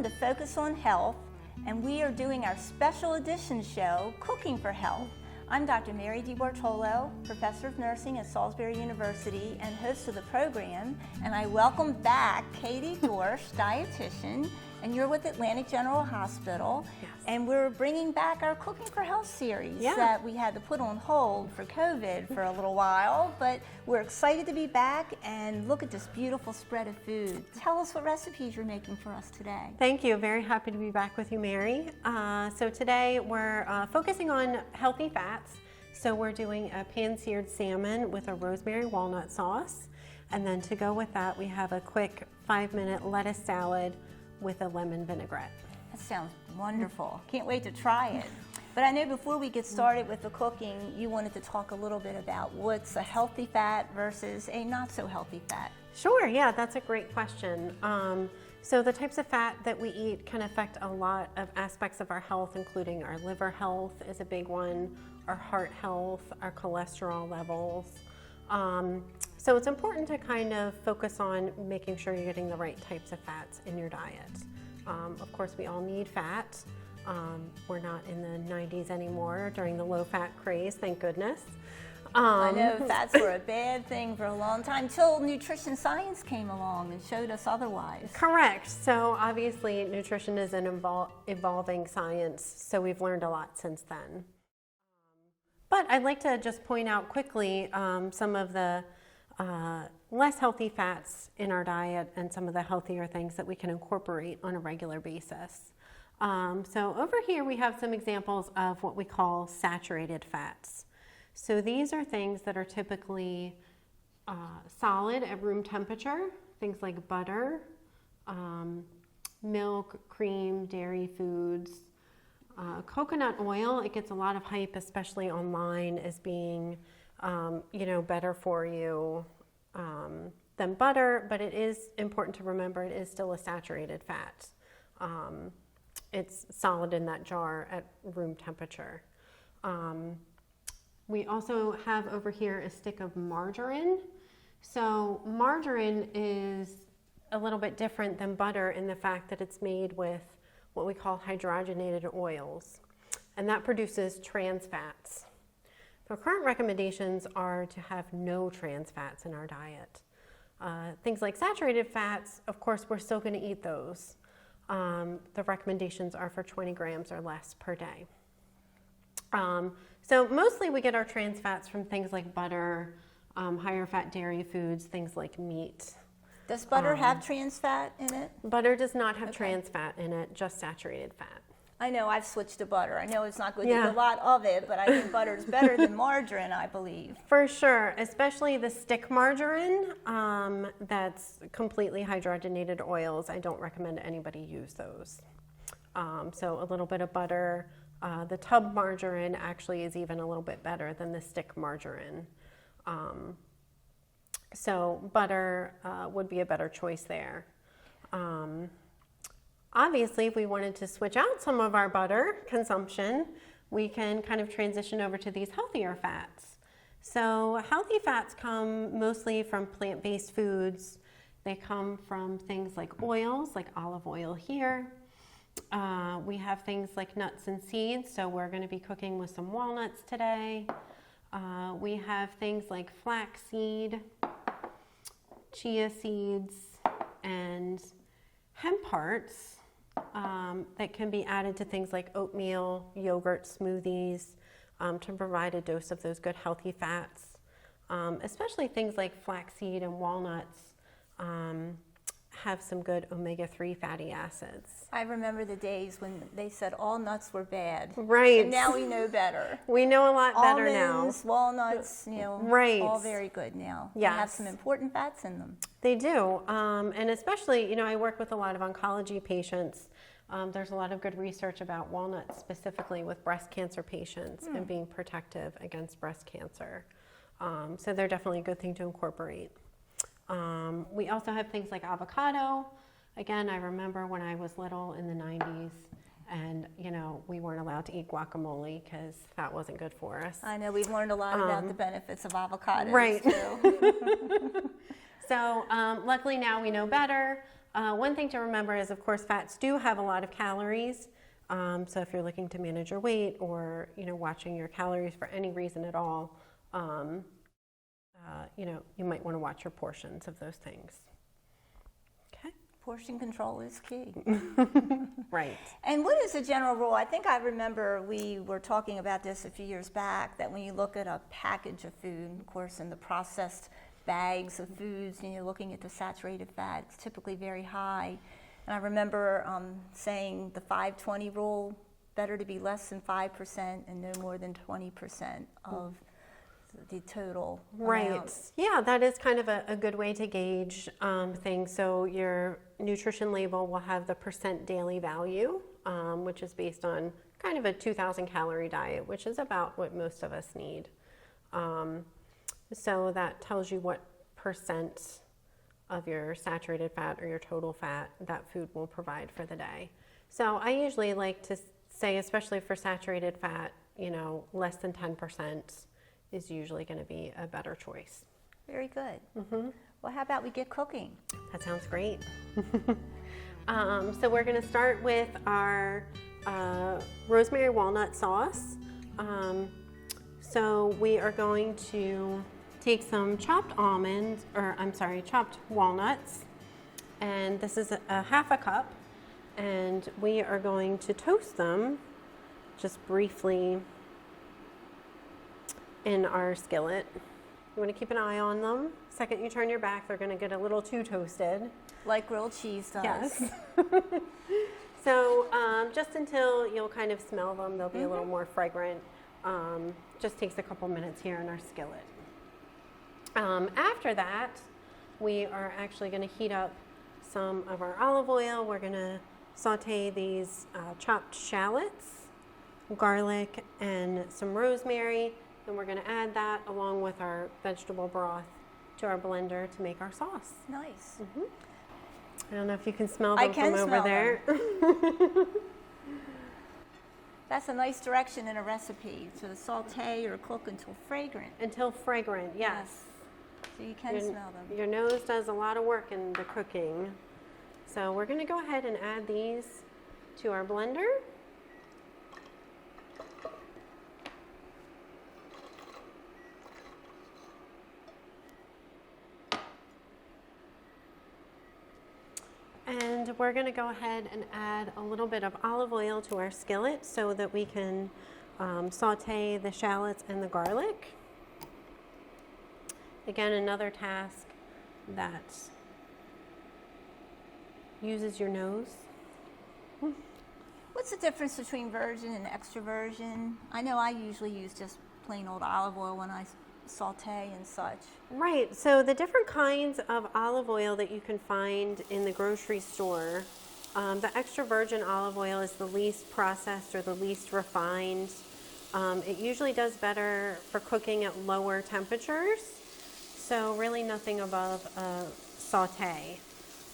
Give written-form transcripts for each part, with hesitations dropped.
to Focus on Health, and we are doing our special edition show, Cooking for Health. I'm Dr. Mary DiBartolo, Professor of Nursing at Salisbury University and host of the program, and I welcome back Katie Dorsch, dietitian, and you're with Atlantic General Hospital. Yes. And we're bringing back our Cooking for Health series that we had to put on hold for COVID for a little while, but we're excited to be back and look at this beautiful spread of food. Tell us what recipes you're making for us today. Thank you. Very happy to be back with you, Mary. So today we're focusing on healthy fats. So we're doing a pan-seared salmon with a rosemary-walnut sauce. And then to go with that, we have a quick 5-minute lettuce salad with a lemon vinaigrette. That sounds wonderful. Can't wait to try it. But I know before we get started with the cooking, you wanted to talk a little bit about what's a healthy fat versus a not so healthy fat. Sure, yeah, that's a great question. So the types of fat that we eat can affect a lot of aspects of our health, including our liver health is a big one, our heart health, our cholesterol levels. So it's important to kind of focus on making sure you're getting the right types of fats in your diet. Of course, we all need fat. We're not in the 90s anymore during the low-fat craze, thank goodness. I know fats were a bad thing for a long time till nutrition science came along and showed us otherwise. Correct. So obviously nutrition is an evolving science, so we've learned a lot since then. But I'd like to just point out quickly some of the less healthy fats in our diet and some of the healthier things that we can incorporate on a regular basis. So over here we have some examples of what we call saturated fats. So these are things that are typically solid at room temperature, things like butter, milk, cream, dairy foods. Coconut oil, it gets a lot of hype, especially online, as being better for you than butter, but it is important to remember it is still a saturated fat. It's solid in that jar at room temperature. We also have over here a stick of margarine. So margarine is a little bit different than butter in the fact that it's made with what we call hydrogenated oils, and that produces trans fats. So current recommendations are to have no trans fats in our diet. Things like saturated fats, of course, we're still going to eat those. The recommendations are for 20 grams or less per day. So mostly we get our trans fats from things like butter, higher fat dairy foods, things like meat. Does butter have trans fat in it? Butter does not have trans fat in it, just saturated fat. I know, I've switched to butter. I know it's not good to eat a lot of it, but I think butter is better than margarine, I believe. For sure, especially the stick margarine that's completely hydrogenated oils. I don't recommend anybody use those. So a little bit of butter. The tub margarine actually is even a little bit better than the stick margarine. So butter would be a better choice there. Obviously, if we wanted to switch out some of our butter consumption, we can kind of transition over to these healthier fats. So healthy fats come mostly from plant-based foods. They come from things like oils, like olive oil here. We have things like nuts and seeds, so we're going to be cooking with some walnuts today. We have things like flaxseed, chia seeds, and hemp hearts that can be added to things like oatmeal, yogurt, smoothies to provide a dose of those good healthy fats. Especially things like flaxseed and walnuts have some good omega-3 fatty acids. I remember the days when they said all nuts were bad. Right. And now we know better. We know a lot better now. Almonds, walnuts, right. All very good now. Yes. They have some important fats in them. They do. And especially, I work with a lot of oncology patients. There's a lot of good research about walnuts specifically with breast cancer patients and being protective against breast cancer. So they're definitely a good thing to incorporate. We also have things like avocado. Again, I remember when I was little in the 90s and, we weren't allowed to eat guacamole because that wasn't good for us. I know, we've learned a lot about the benefits of avocados right. too. So luckily now we know better. One thing to remember is, of course, fats do have a lot of calories. So if you're looking to manage your weight or, watching your calories for any reason at all, you might want to watch your portions of those things. Okay. Portion control is key. Right. And what is the general rule? I think I remember we were talking about this a few years back, that when you look at a package of food, of course, in the processed bags of foods, and you're looking at the saturated fat, it's typically very high. And I remember saying the 5-20 rule, better to be less than 5% and no more than 20% of the total Right. amount. Yeah, that is kind of a good way to gauge things. So your nutrition label will have the percent daily value, which is based on kind of a 2,000 calorie diet, which is about what most of us need. So that tells you what percent of your saturated fat or your total fat that food will provide for the day. So I usually like to say, especially for saturated fat, less than 10% is usually going to be a better choice. Very good. Well, how about we get cooking? That sounds great. So we're going to start with our rosemary walnut sauce. So we are going to take some chopped walnuts, and this is a half a cup, and we are going to toast them just briefly in our skillet. You want to keep an eye on them. Second you turn your back, they're going to get a little too toasted. Like grilled cheese does. Yes. So just until you'll kind of smell them, they'll be a little more fragrant. Just takes a couple minutes here in our skillet. After that, we are actually going to heat up some of our olive oil. We're going to saute these chopped shallots, garlic, and some rosemary. Then we're going to add that along with our vegetable broth to our blender to make our sauce. Nice. I don't know if you can smell them from over there. That's a nice direction in a recipe, to saute or cook until fragrant. Until fragrant, yes. So you can smell them. Your nose does a lot of work in the cooking. So we're going to go ahead and add these to our blender. And we're going to go ahead and add a little bit of olive oil to our skillet so that we can saute the shallots and the garlic. Again, another task that uses your nose. What's the difference between virgin and extra virgin? I know I usually use just plain old olive oil when I saute and such. Right, so the different kinds of olive oil that you can find in the grocery store, the extra virgin olive oil is the least processed or the least refined. It usually does better for cooking at lower temperatures, so really nothing above a saute.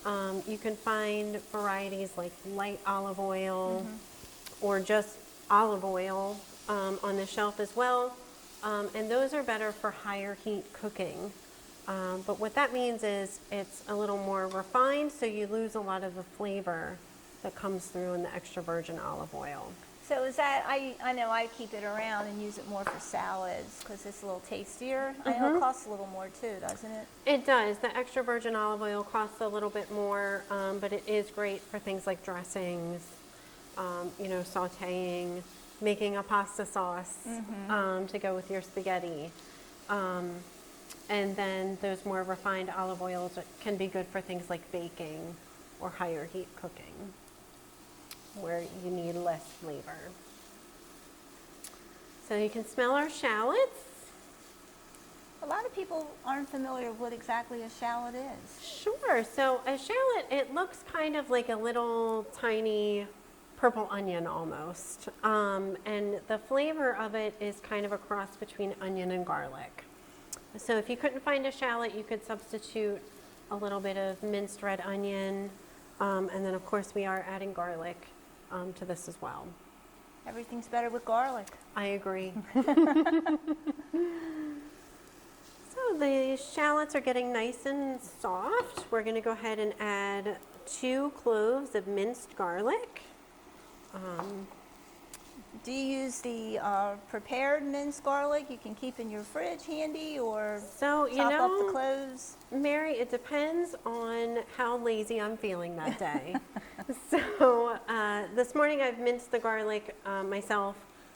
You can find varieties like light olive oil or just olive oil on the shelf as well. And those are better for higher heat cooking. But what that means is it's a little more refined, so you lose a lot of the flavor that comes through in the extra virgin olive oil. So is that, I know I keep it around and use it more for salads because it's a little tastier. I know it costs a little more too, doesn't it? It does. The extra virgin olive oil costs a little bit more, but it is great for things like dressings, sauteing, making a pasta sauce to go with your spaghetti. And then those more refined olive oils can be good for things like baking or higher heat cooking, where you need less flavor. So you can smell our shallots. A lot of people aren't familiar with what exactly a shallot is. Sure. So a shallot, it looks kind of like a little tiny purple onion almost. And the flavor of it is kind of a cross between onion and garlic. So if you couldn't find a shallot, you could substitute a little bit of minced red onion. And then of course we are adding garlic to this as well. Everything's better with garlic. I agree. So the shallots are getting nice and soft. We're going to go ahead and add 2 cloves of minced garlic. Do you use the prepared minced garlic you can keep in your fridge handy, or So, chop up the cloves? Mary, it depends on how lazy I'm feeling that day. So this morning I've minced the garlic myself,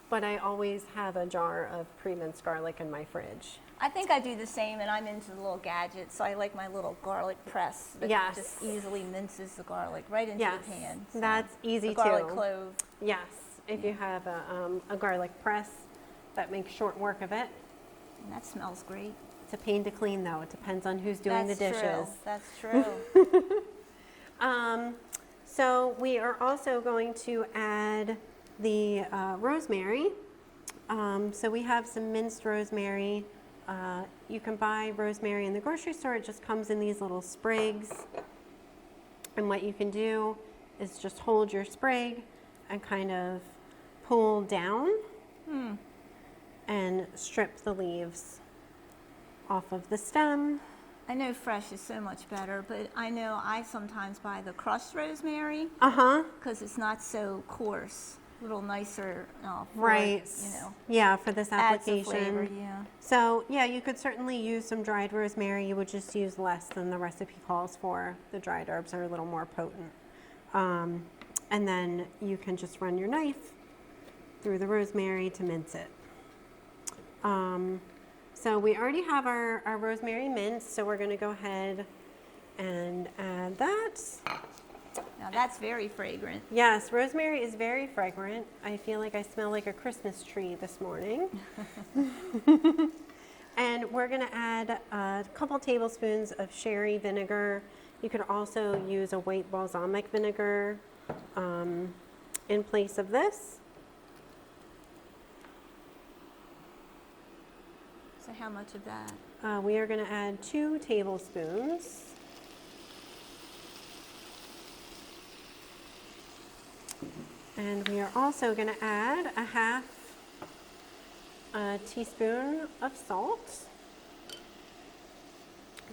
but I always have a jar of pre-minced garlic in my fridge. I think I do the same, and I'm into the little gadgets, so I like my little garlic press that Yes. just easily minces the garlic right into Yes, the pan. So that's easy the garlic too. clove. Yes, if you have a garlic press, that makes short work of it. And that smells great. It's a pain to clean though. It depends on who's doing the dishes. True. That's true. So we are also going to add the rosemary. So we have some minced rosemary. You can buy rosemary in the grocery store. It just comes in these little sprigs. And what you can do is just hold your sprig and kind of pull down and strip the leaves off of the stem. I know fresh is so much better, but I know I sometimes buy the crushed rosemary because it's not so coarse. A little nicer for, Right. Yeah, for this adds application. a flavor, yeah. So yeah, you could certainly use some dried rosemary. You would just use less than the recipe calls for. The dried herbs are a little more potent. And then you can just run your knife through the rosemary to mince it. So we already have our rosemary minced, so we're going to go ahead and add that. Now that's very fragrant. Yes, rosemary is very fragrant. I feel like I smell like a Christmas tree this morning. And we're going to add a couple tablespoons of sherry vinegar. You could also use a white balsamic vinegar in place of this. So how much of that? We are going to add 2 tablespoons. And we are also going to add a half teaspoon of salt.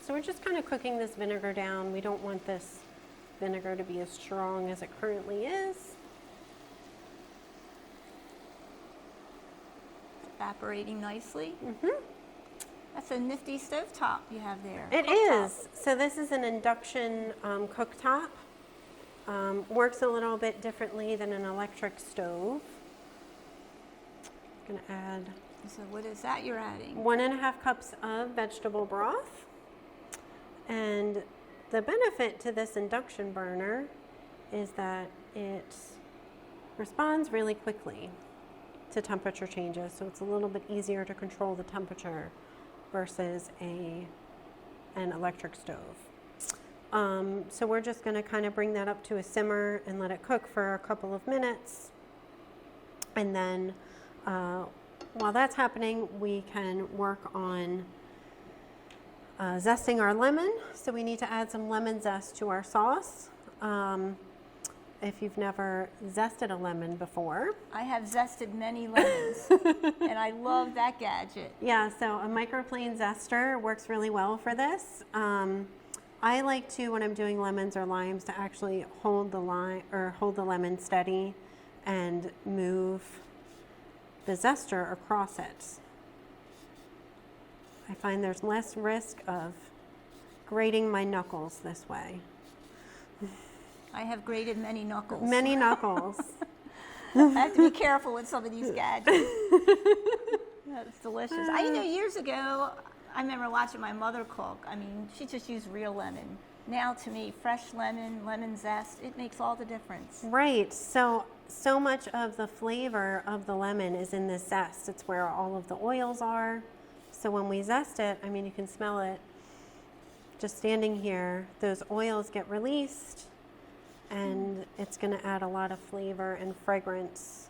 So we're just kind of cooking this vinegar down. We don't want this vinegar to be as strong as it currently is. Evaporating nicely. That's a nifty stovetop you have there. It Cooktop. is. So this is an induction cooktop. Works a little bit differently than an electric stove. I'm going to add So what is that you're adding? 1.5 cups of vegetable broth. And the benefit to this induction burner is that it responds really quickly to temperature changes. So it's a little bit easier to control the temperature versus an electric stove. So we're just going to kind of bring that up to a simmer and let it cook for a couple of minutes. And then while that's happening, we can work on zesting our lemon. So we need to add some lemon zest to our sauce. If you've never zested a lemon before. I have zested many lemons, and I love that gadget. Yeah, so a microplane zester works really well for this. I like to, when I'm doing lemons or limes, to actually hold the lemon steady and move the zester across it. I find there's less risk of grating my knuckles this way. I have grated many knuckles. Many knuckles. I have to be careful with some of these gadgets. That's delicious. Years ago, I remember watching my mother cook. I mean, she just used real lemon. Now, to me, fresh lemon, lemon zest, it makes all the difference. Right. So much of the flavor of the lemon is in this zest. It's where all of the oils are. So when we zest it, I mean, you can smell it just standing here. Those oils get released, and it's going to add a lot of flavor and fragrance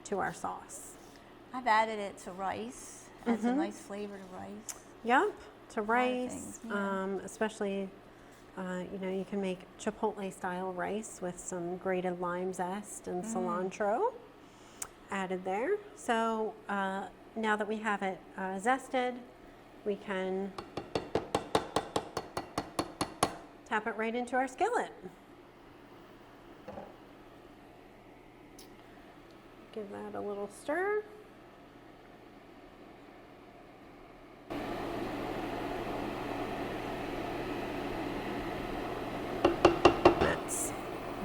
to our sauce. I've added it to rice. Adds a nice flavor to rice. Yep, to lot of rice, things, yeah. especially, you can make Chipotle style rice with some grated lime zest and cilantro added there. So now that we have it zested, we can tap it right into our skillet. Give that a little stir.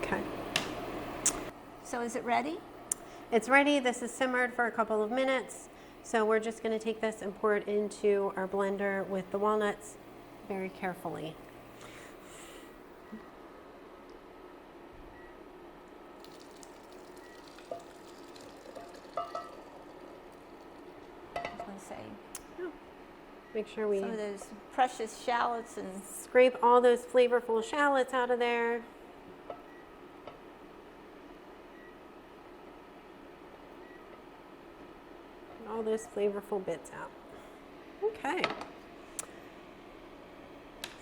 Okay. So is it ready? It's ready. This is simmered for a couple of minutes. So we're just going to take this and pour it into our blender with the walnuts very carefully. I was going to say, Make sure we some of those precious shallots and scrape all those flavorful shallots out of there. All those flavorful bits out. Okay.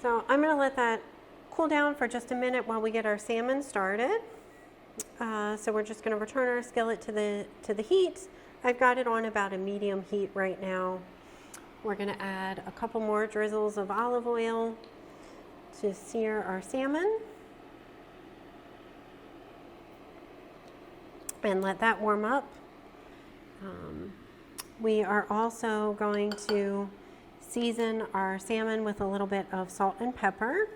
So I'm going to let that cool down for just a minute while we get our salmon started. So we're just going to return our skillet to the heat. I've got it on about a medium heat right now. We're going to add a couple more drizzles of olive oil to sear our salmon. And let that warm up. We are also going to season our salmon with a little bit of salt and pepper.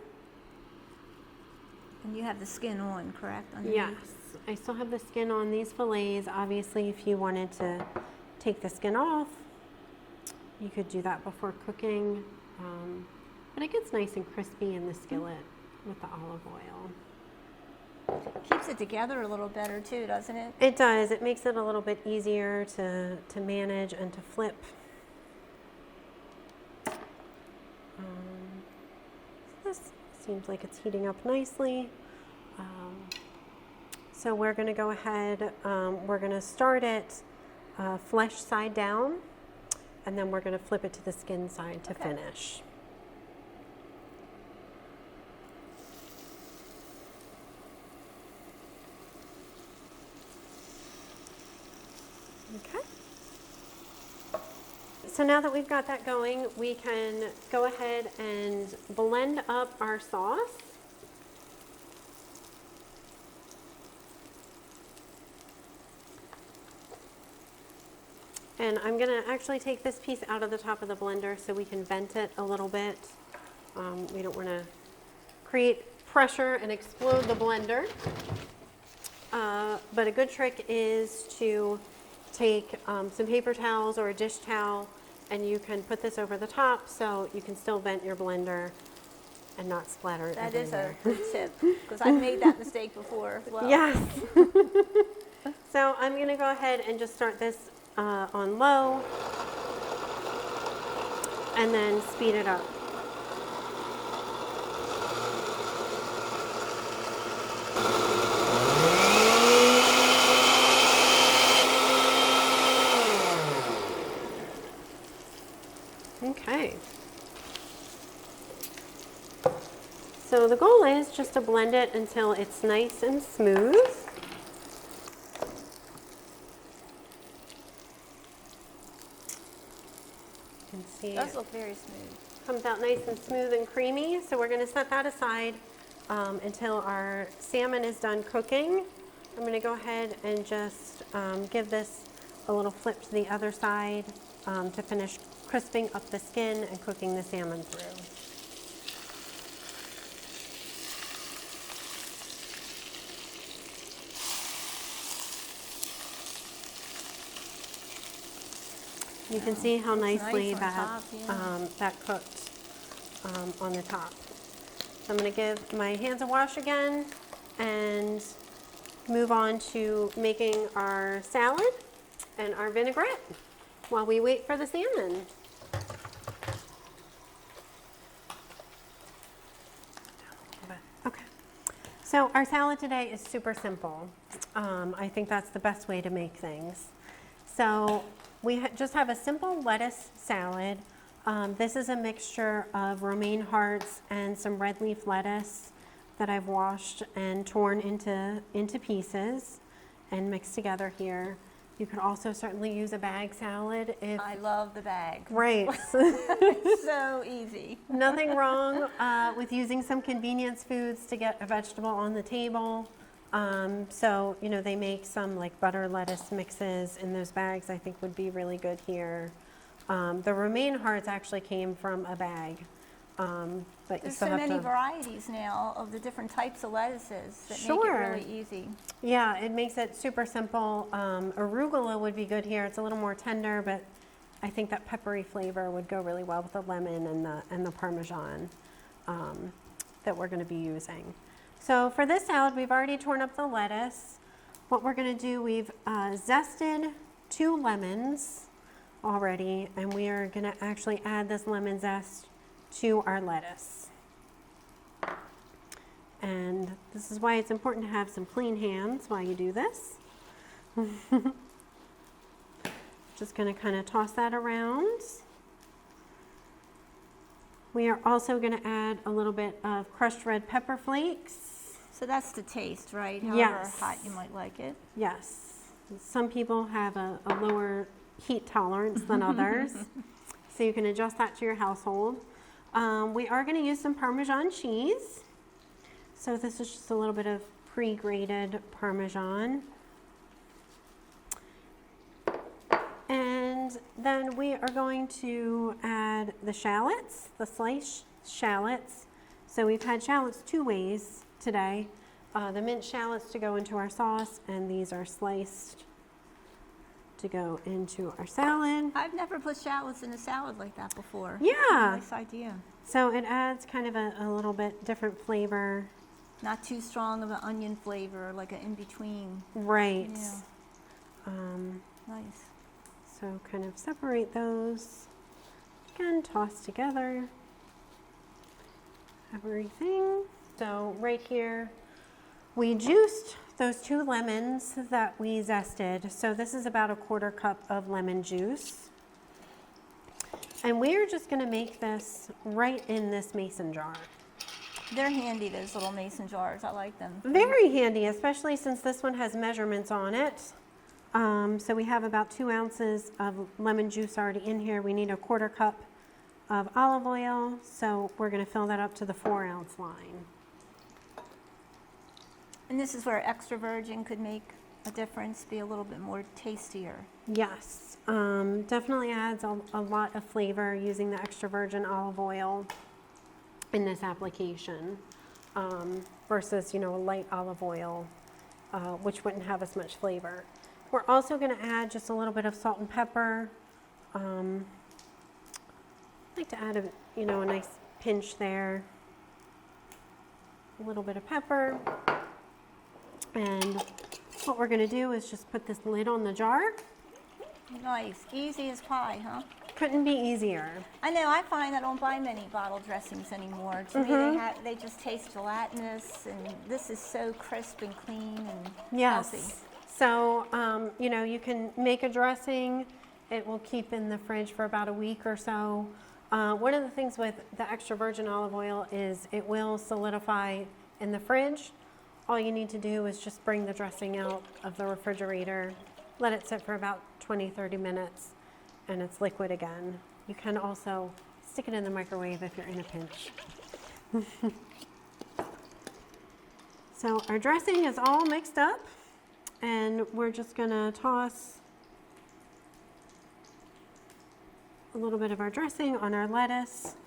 and you have the skin on, correct? Underneath? Yes, I still have the skin on these fillets. Obviously, if you wanted to take the skin off, you could do that before cooking. But it gets nice and crispy in the skillet with the olive oil. Keeps it together a little better too, doesn't it? It does. It makes it a little bit easier to manage and to flip. This seems like it's heating up nicely. So we're going to go ahead, we're going to start it flesh side down, and then we're going to flip it to the skin side to finish. Okay. So now that we've got that going, we can go ahead and blend up our sauce. And I'm going to actually take this piece out of the top of the blender so we can vent it a little bit. We don't want to create pressure and explode the blender. But a good trick is to take some paper towels or a dish towel, and you can put this over the top so you can still vent your blender and not splatter it That is a everywhere. good tip, because I've made that mistake before as well. Yes. So I'm going to go ahead and just start this on low and then speed it up. Okay. So the goal is just to blend it until it's nice and smooth. You can see It does it look very smooth. comes out nice and smooth and creamy. So we're going to set that aside until our salmon is done cooking. I'm going to go ahead and just give this a little flip to the other side to finish crisping up the skin and cooking the salmon through. You can see how nicely nice on that top, yeah. that cooked on the top. So I'm going to give my hands a wash again and move on to making our salad and our vinaigrette while we wait for the salmon. Okay. So our salad today is super simple. I think that's the best way to make things. So we just have a simple lettuce salad. This is a mixture of romaine hearts and some red leaf lettuce that I've washed and torn into pieces and mixed together here. You could also certainly use a bag salad if... I love the bag. Right. It's so easy. Nothing wrong with using some convenience foods to get a vegetable on the table. So, you know, they make some like butter lettuce mixes in those bags, I think would be really good here. The romaine hearts actually came from a bag. But There's so many varieties now of the different types of lettuces that make it really easy. Yeah, it makes it super simple. Arugula would be good here. It's a little more tender, but I think that peppery flavor would go really well with the lemon and the parmesan that we're going to be using. So for this salad, we've already torn up the lettuce. What we're going to do, we've zested 2 lemons already, and we are going to actually add this lemon zest to our lettuce. And this is why it's important to have some clean hands while you do this. Just going to kind of toss that around. We are also going to add a little bit of crushed red pepper flakes. So that's the taste, right? However Yes. hot you might like it. Yes. Some people have a lower heat tolerance than others, so you can adjust that to your household. We are going to use some Parmesan cheese. So this is just a little bit of pre-grated Parmesan. And then we are going to add the shallots, the sliced shallots. So we've had shallots 2 ways today. The minced shallots to go into our sauce, and these are sliced to go into our salad. I've never put shallots in a salad like that before. Yeah. Nice idea. So it adds kind of a little bit different flavor. Not too strong of an onion flavor, like an in-between. Right. Yeah. Nice. So kind of separate those. Again, toss together everything. So right here, we juiced those 2 lemons that we zested. So this is about a 1/4 cup of lemon juice. And we are just going to make this right in this mason jar. They're handy, those little mason jars. I like them. Very handy, especially since this one has measurements on it. So we have about 2 ounces of lemon juice already in here. We need a 1/4 cup of olive oil. So we're going to fill that up to the 4-ounce line. And this is where extra virgin could make a difference, be a little bit more tastier. Yes, definitely adds a lot of flavor using the extra virgin olive oil in this application versus, you know, a light olive oil, which wouldn't have as much flavor. We're also going to add just a little bit of salt and pepper. I like to add a nice pinch there. A little bit of pepper. And what we're going to do is just put this lid on the jar. Nice. Easy as pie, huh? Couldn't be easier. I know. I find I don't buy many bottle dressings anymore. To me, they just taste gelatinous, and this is so crisp and clean and healthy. So, you know, you can make a dressing. It will keep in the fridge for about a week or so. One of the things with the extra virgin olive oil is it will solidify in the fridge. All you need to do is just bring the dressing out of the refrigerator, let it sit for about 20-30 minutes, and it's liquid again. You can also stick it in the microwave if you're in a pinch. So our dressing is all mixed up, and we're just going to toss a little bit of our dressing on our lettuce.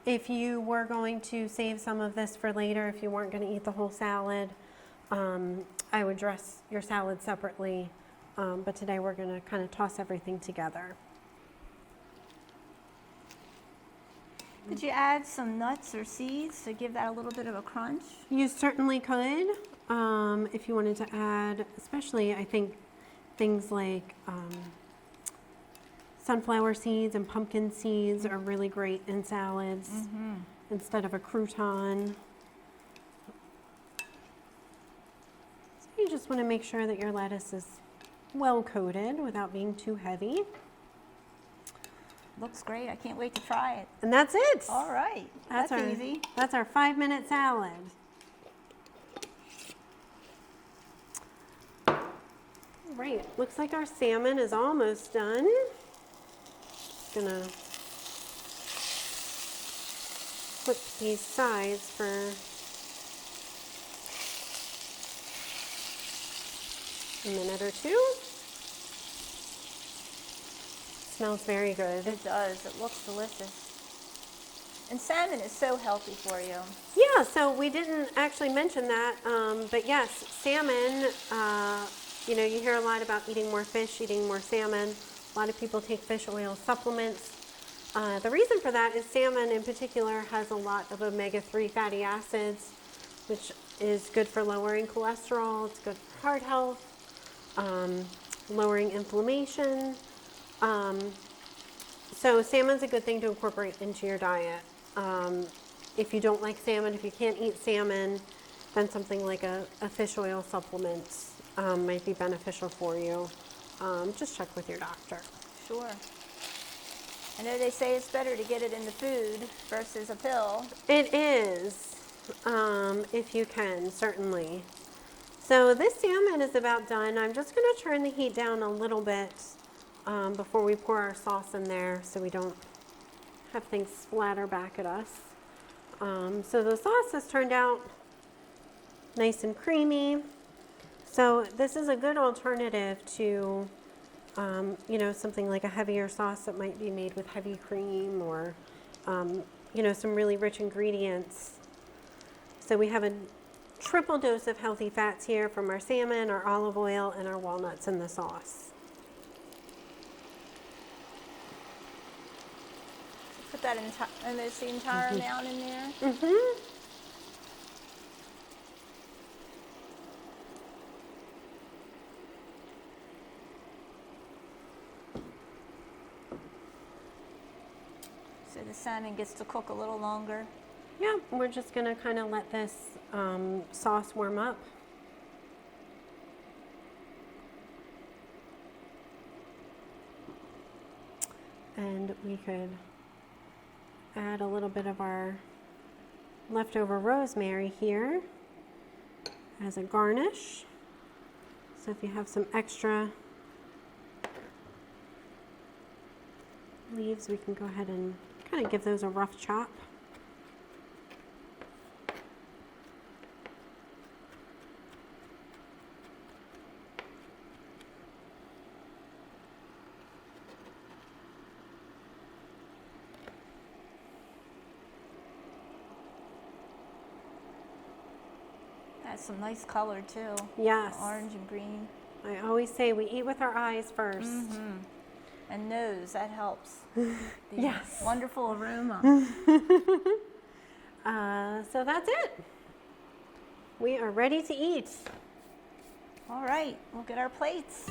If you were going to save some of this for later, if you weren't going to eat the whole salad, I would dress your salad separately, but today we're going to kind of toss everything together. Could you add some nuts or seeds to give that a little bit of a crunch? You certainly could, if you wanted to add, especially I think things like sunflower seeds and pumpkin seeds are really great in salads instead of a crouton. So you just want to make sure that your lettuce is well coated without being too heavy. Looks great. I can't wait to try it. And that's it. All right. That's easy. That's our 5-minute salad. right, looks like our salmon is almost done. Gonna flip these sides for a minute or two. Smells very good. It does. It looks delicious. And salmon is so healthy for you. Yeah, so we didn't actually mention that, but yes, salmon, you know, you hear a lot about eating more fish, eating more salmon. A lot of people take fish oil supplements. The reason for that is salmon in particular has a lot of omega-3 fatty acids, which is good for lowering cholesterol. It's good for heart health, lowering inflammation. So salmon's a good thing to incorporate into your diet. If you don't like salmon, if you can't eat salmon, then something like a fish oil supplement might be beneficial for you. Just check with your doctor. Sure. I know they say it's better to get it in the food versus a pill. It is, if you can, certainly. So this salmon is about done. I'm just going to turn the heat down a little bit before we pour our sauce in there so we don't have things splatter back at us. So the sauce has turned out nice and creamy. So this is a good alternative to, you know, something like a heavier sauce that might be made with heavy cream or, you know, some really rich ingredients. So we have a triple dose of healthy fats here from our salmon, our olive oil, and our walnuts in the sauce. Put that almost the entire amount in there. Mm-hmm. So the salmon gets to cook a little longer. Yeah, we're just gonna kind of let this sauce warm up. And we could add a little bit of our leftover rosemary here as a garnish. So if you have some extra leaves, we can go ahead and kind of give those a rough chop. That's some nice color too. Yes. Orange and green. I always say we eat with our eyes first. Mm-hmm. And nose, that helps. Yes. Wonderful aroma. So that's it. We are ready to eat. All right, we'll get our plates.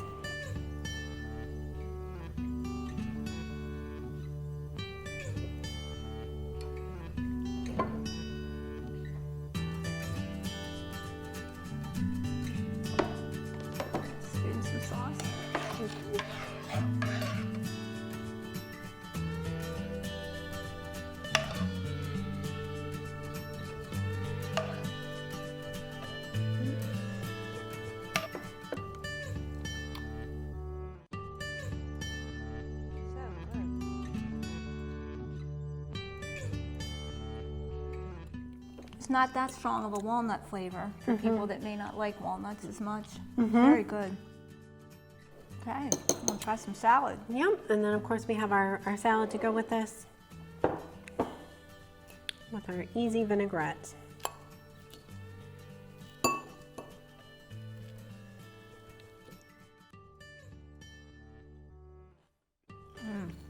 Spoon some sauce. It's not that strong of a walnut flavor for people that may not like walnuts as much. Very good. Okay, we'll try some salad. Yep, and then of course we have our salad to go with this, with our easy vinaigrette.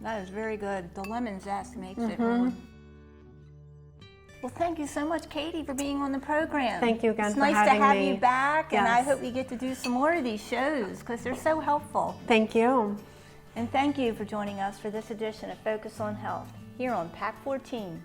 That is very good. The lemon zest makes it really. Well, thank you so much, Katie, for being on the program. Thank you again for having me. It's nice to have you back, and I Yes. hope we get to do some more of these shows because they're so helpful. Thank you. And thank you for joining us for this edition of Focus on Health here on PAC 14.